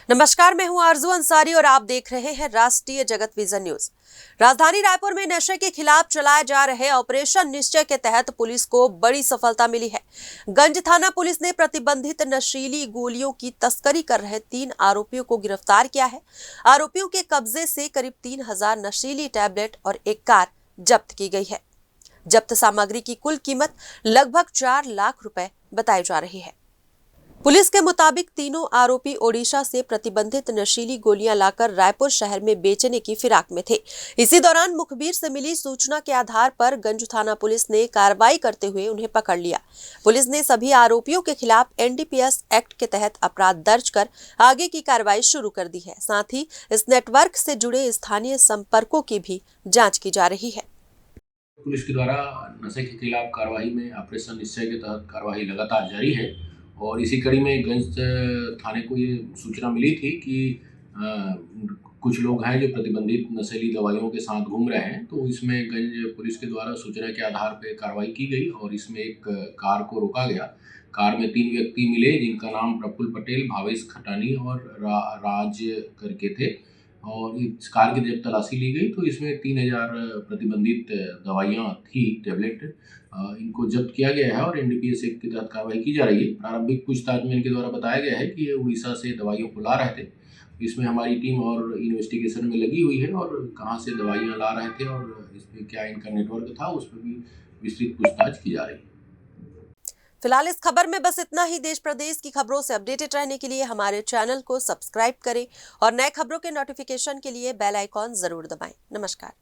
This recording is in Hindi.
नमस्कार, मैं हूं आरजू अंसारी और आप देख रहे हैं राष्ट्रीय जगत विजन न्यूज। राजधानी रायपुर में नशे के खिलाफ चलाए जा रहे ऑपरेशन निश्चय के तहत पुलिस को बड़ी सफलता मिली है। गंज थाना पुलिस ने प्रतिबंधित नशीली गोलियों की तस्करी कर रहे 3 आरोपियों को गिरफ्तार किया है। आरोपियों के कब्जे से करीब 3000 नशीली टैबलेट और एक कार जब्त की गई है। जब्त सामग्री की कुल कीमत लगभग 4 लाख रुपए बताई जा रही है। पुलिस के मुताबिक तीनों आरोपी ओडिशा से प्रतिबंधित नशीली गोलियां लाकर रायपुर शहर में बेचने की फिराक में थे। इसी दौरान मुखबिर से मिली सूचना के आधार पर गंज थाना पुलिस ने कार्रवाई करते हुए उन्हें पकड़ लिया। पुलिस ने सभी आरोपियों के खिलाफ एनडीपीएस एक्ट के तहत अपराध दर्ज कर आगे की कार्रवाई शुरू कर दी है। साथ ही इस नेटवर्क से जुड़े स्थानीय संपर्कों की भी जाँच की जा रही है। पुलिस के द्वारा नशे के खिलाफ कार्रवाई में ऑपरेशन निश्चय के तहत कार्रवाई लगातार जारी है और इसी कड़ी में गंज थाने को ये सूचना मिली थी कि कुछ लोग हैं जो प्रतिबंधित नशीली दवाइयों के साथ घूम रहे हैं। तो इसमें गंज पुलिस के द्वारा सूचना के आधार पर कार्रवाई की गई और इसमें एक कार को रोका गया। कार में 3 व्यक्ति मिले जिनका नाम प्रफुल्ल पटेल, भावेश खटानी और राज करके थे और इस कार की जब तलाशी ली गई तो इसमें 3000 प्रतिबंधित दवाइयाँ थी, टैबलेट। इनको जब्त किया गया है और एनडीपीएस एक्ट के तहत कार्रवाई की जा रही है। प्रारंभिक पूछताछ में इनके द्वारा बताया गया है कि ये उड़ीसा से दवाइयों को ला रहे थे। इसमें हमारी टीम और इन्वेस्टिगेशन में लगी हुई है और कहाँ से दवाइयाँ ला रहे थे और इसमें क्या इनका नेटवर्क था, उस पर भी विस्तृत पूछताछ की जा रही है। फिलहाल इस खबर में बस इतना ही। देश प्रदेश की खबरों से अपडेटेड रहने के लिए हमारे चैनल को सब्सक्राइब करें और नए खबरों के नोटिफिकेशन के लिए बेल आइकॉन जरूर दबाएं। नमस्कार।